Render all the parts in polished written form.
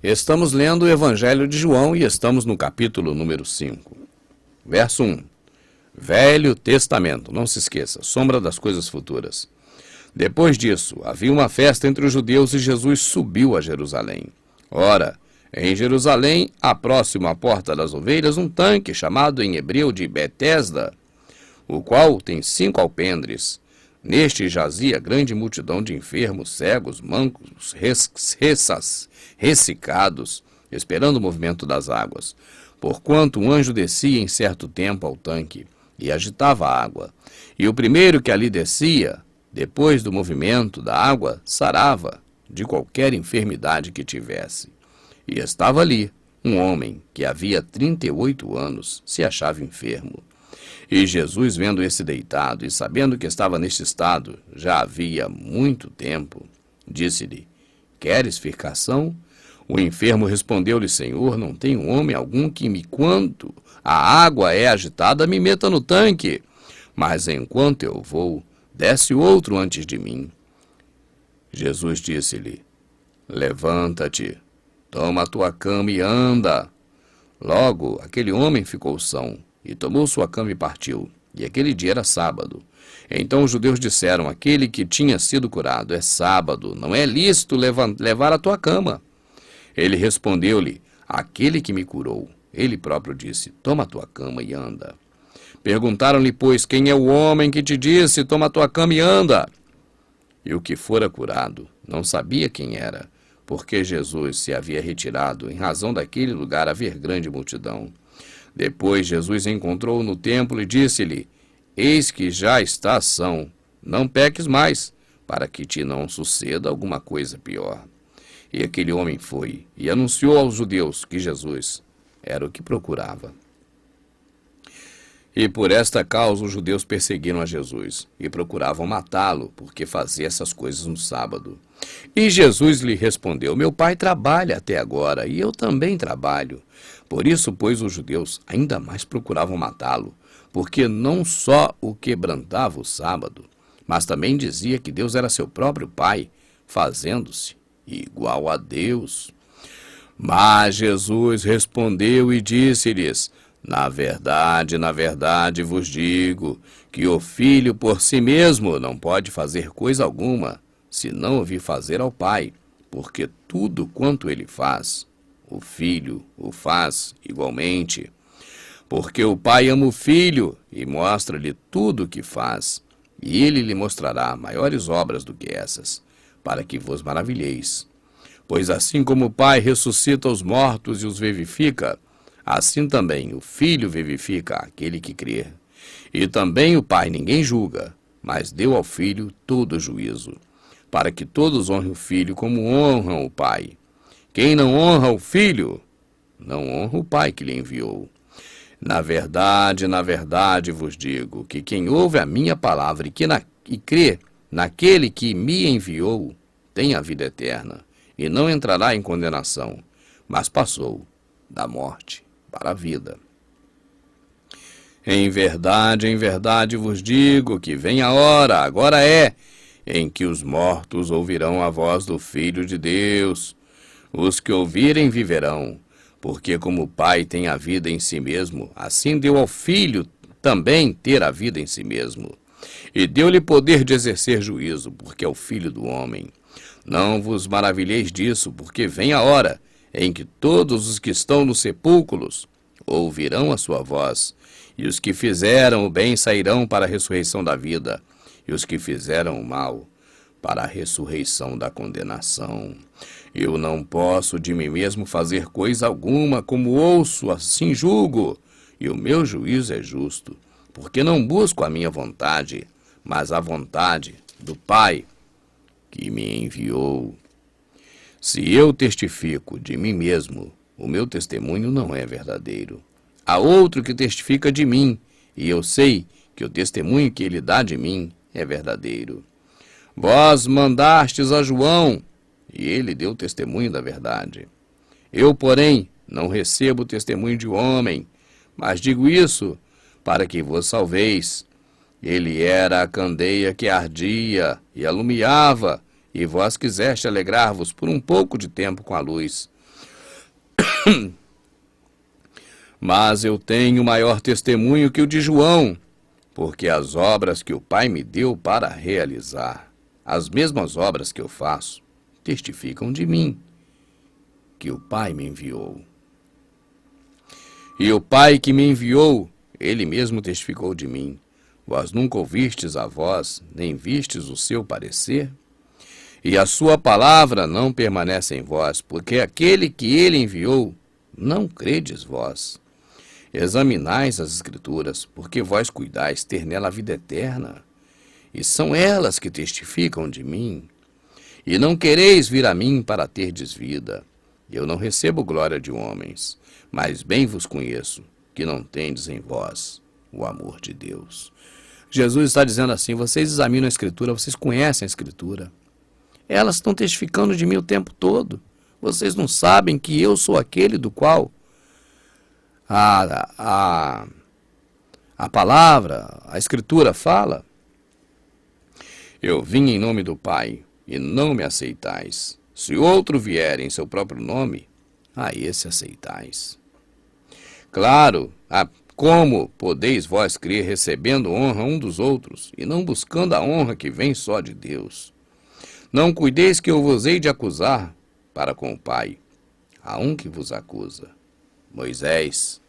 Estamos lendo o Evangelho de João e estamos no capítulo número 5. Verso 1. Velho Testamento, não se esqueça, sombra das coisas futuras. Depois disso, havia uma festa entre os judeus e Jesus subiu a Jerusalém. Ora, em Jerusalém, há próximo à Porta das Ovelhas, um tanque chamado em hebreu de Betesda, o qual tem 5 alpendres. Neste jazia grande multidão de enfermos, cegos, mancos, ressecados, esperando o movimento das águas. Porquanto um anjo descia em certo tempo ao tanque e agitava a água. E o primeiro que ali descia, depois do movimento da água, sarava de qualquer enfermidade que tivesse. E estava ali um homem que havia 38 anos se achava enfermo. E Jesus, vendo esse deitado e sabendo que estava neste estado já havia muito tempo, disse-lhe: Queres ficação? O enfermo respondeu-lhe: Senhor, não tenho homem algum que quando a água é agitada, me meta no tanque. Mas enquanto eu vou, desce outro antes de mim. Jesus disse-lhe: Levanta-te, toma a tua cama e anda. Logo, aquele homem ficou são, e tomou sua cama e partiu. E aquele dia era sábado. Então os judeus disseram: Aquele que tinha sido curado, é sábado, não é lícito levar a tua cama. Ele respondeu-lhe: Aquele que me curou. Ele próprio disse: Toma a tua cama e anda. Perguntaram-lhe, pois, quem é o homem que te disse: Toma a tua cama e anda? E o que fora curado não sabia quem era, porque Jesus se havia retirado, em razão daquele lugar haver grande multidão. Depois Jesus encontrou-o no templo e disse-lhe: Eis que já estás são, não peques mais, para que te não suceda alguma coisa pior. E aquele homem foi e anunciou aos judeus que Jesus era o que procurava. E por esta causa os judeus perseguiram a Jesus e procuravam matá-lo, porque fazia essas coisas no sábado. E Jesus lhe respondeu: Meu pai trabalha até agora, e eu também trabalho. Por isso, pois, os judeus ainda mais procuravam matá-lo, porque não só o quebrantava o sábado, mas também dizia que Deus era seu próprio Pai, fazendo-se igual a Deus. Mas Jesus respondeu e disse-lhes: na verdade vos digo que o Filho por si mesmo não pode fazer coisa alguma, se não ouvir fazer ao Pai, porque tudo quanto ele faz, o Filho o faz igualmente. Porque o Pai ama o Filho e mostra-lhe tudo o que faz, e ele lhe mostrará maiores obras do que essas, para que vos maravilheis. Pois assim como o Pai ressuscita os mortos e os vivifica, assim também o Filho vivifica aquele que crer. E também o Pai ninguém julga, mas deu ao Filho todo o juízo, para que todos honrem o Filho como honram o Pai. Quem não honra o Filho, não honra o Pai que lhe enviou. Na verdade vos digo que quem ouve a minha palavra e crê naquele que me enviou, tem a vida eterna, e não entrará em condenação, mas passou da morte para a vida. Em verdade vos digo que vem a hora, agora é, em que os mortos ouvirão a voz do Filho de Deus. Os que ouvirem viverão, porque como o Pai tem a vida em si mesmo, assim deu ao Filho também ter a vida em si mesmo. E deu-lhe poder de exercer juízo, porque é o Filho do homem. Não vos maravilheis disso, porque vem a hora em que todos os que estão nos sepulcros ouvirão a sua voz, e os que fizeram o bem sairão para a ressurreição da vida, e os que fizeram o mal para a ressurreição da condenação. Eu não posso de mim mesmo fazer coisa alguma, como ouço, assim julgo, e o meu juízo é justo, porque não busco a minha vontade, mas a vontade do Pai que me enviou. Se eu testifico de mim mesmo, o meu testemunho não é verdadeiro. Há outro que testifica de mim, e eu sei que o testemunho que ele dá de mim é verdadeiro. Vós mandastes a João, e ele deu testemunho da verdade. Eu, porém, não recebo testemunho de homem, mas digo isso para que vos salveis. Ele era a candeia que ardia e alumiava, e vós quiseste alegrar-vos por um pouco de tempo com a luz. Mas eu tenho maior testemunho que o de João, porque as obras que o Pai me deu para realizar, as mesmas obras que eu faço, testificam de mim, que o Pai me enviou. E o Pai que me enviou, ele mesmo testificou de mim. Vós nunca ouvistes a voz, nem vistes o seu parecer? E a sua palavra não permanece em vós, porque aquele que ele enviou, não credes vós. Examinais as Escrituras, porque vós cuidais ter nela a vida eterna, e são elas que testificam de mim. E não quereis vir a mim para terdes vida. Eu não recebo glória de homens, mas bem vos conheço, que não tendes em vós o amor de Deus. Jesus está dizendo assim: vocês examinam a Escritura, vocês conhecem a Escritura. Elas estão testificando de mim o tempo todo. Vocês não sabem que eu sou aquele do qual a palavra, a Escritura fala? Eu vim em nome do Pai, e não me aceitais. Se outro vier em seu próprio nome, a esse aceitais. Claro, como podeis vós crer recebendo honra um dos outros, e não buscando a honra que vem só de Deus? Não cuideis que eu vos hei de acusar para com o Pai. Há um que vos acusa, Moisés,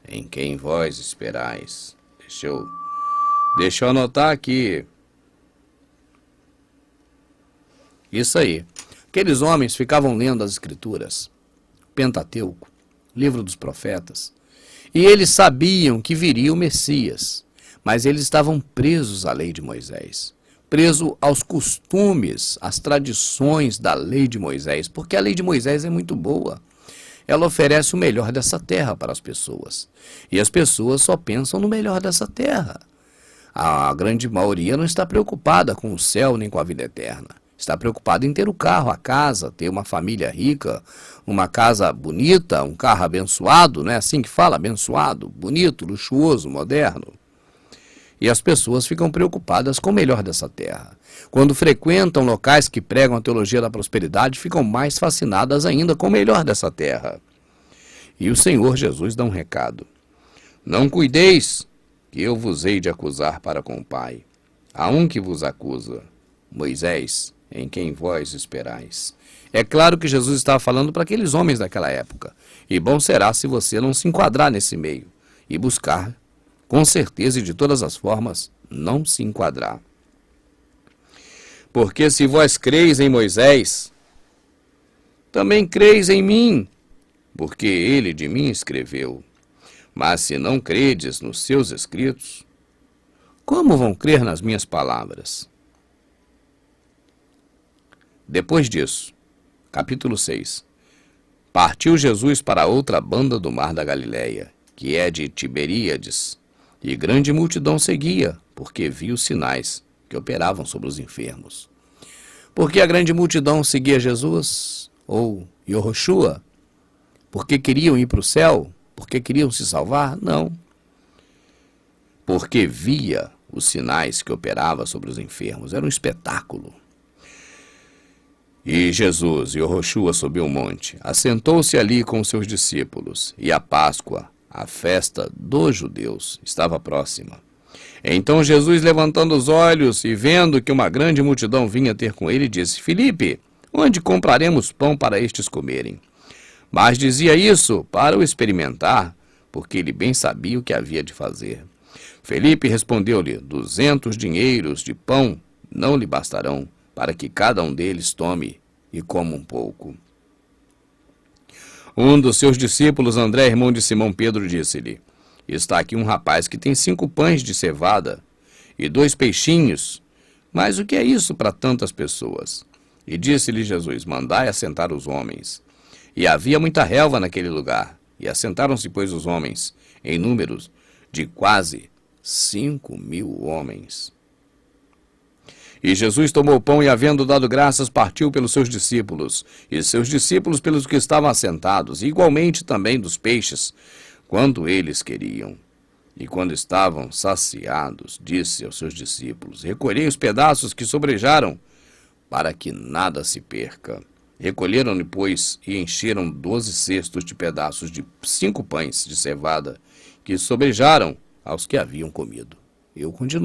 em quem vós esperais. Deixa eu anotar aqui. Isso aí. Aqueles homens ficavam lendo as Escrituras, Pentateuco, livro dos profetas, e eles sabiam que viria o Messias, mas eles estavam presos à lei de Moisés, presos aos costumes, às tradições da lei de Moisés, porque a lei de Moisés é muito boa. Ela oferece o melhor dessa terra para as pessoas, e as pessoas só pensam no melhor dessa terra. A grande maioria não está preocupada com o céu nem com a vida eterna. Está preocupado em ter o carro, a casa, ter uma família rica, uma casa bonita, um carro abençoado, não é assim que fala? Abençoado, bonito, luxuoso, moderno. E as pessoas ficam preocupadas com o melhor dessa terra. Quando frequentam locais que pregam a teologia da prosperidade, ficam mais fascinadas ainda com o melhor dessa terra. E o Senhor Jesus dá um recado: não cuideis, que eu vos hei de acusar para com o Pai. Há um que vos acusa, Moisés, em quem vós esperais. É claro que Jesus estava falando para aqueles homens daquela época. E bom será se você não se enquadrar nesse meio e buscar, com certeza e de todas as formas, não se enquadrar. Porque se vós creis em Moisés, também creis em mim, porque ele de mim escreveu. Mas se não credes nos seus escritos, como vão crer nas minhas palavras? Depois disso, capítulo 6, partiu Jesus para outra banda do mar da Galileia, que é de Tiberíades, e grande multidão seguia, porque viu os sinais que operavam sobre os enfermos. Porque a grande multidão seguia Jesus, ou Yoshua, porque queriam ir para o céu, porque queriam se salvar? Não. Porque via os sinais que operavam sobre os enfermos. Era um espetáculo. E Jesus, Yoshua, subiu o monte, assentou-se ali com seus discípulos, e a Páscoa, a festa dos judeus, estava próxima. Então Jesus, levantando os olhos e vendo que uma grande multidão vinha ter com ele, disse: Filipe, onde compraremos pão para estes comerem? Mas dizia isso para o experimentar, porque ele bem sabia o que havia de fazer. Filipe respondeu-lhe: 200 dinheiros de pão não lhe bastarão, para que cada um deles tome e coma um pouco. Um dos seus discípulos, André, irmão de Simão Pedro, disse-lhe: está aqui um rapaz que tem 5 pães de cevada e 2 peixinhos, mas o que é isso para tantas pessoas? E disse-lhe Jesus: mandai assentar os homens. E havia muita relva naquele lugar, e assentaram-se, pois, os homens, em números de quase 5.000 homens. E Jesus tomou o pão e, havendo dado graças, partiu pelos seus discípulos, e seus discípulos pelos que estavam assentados, e igualmente também dos peixes, quando eles queriam. E quando estavam saciados, disse aos seus discípulos: recolhei os pedaços que sobrejaram, para que nada se perca. Recolheram-lhe, pois, e encheram 12 cestos de pedaços de 5 pães de cevada, que sobrejaram aos que haviam comido. Eu continuo.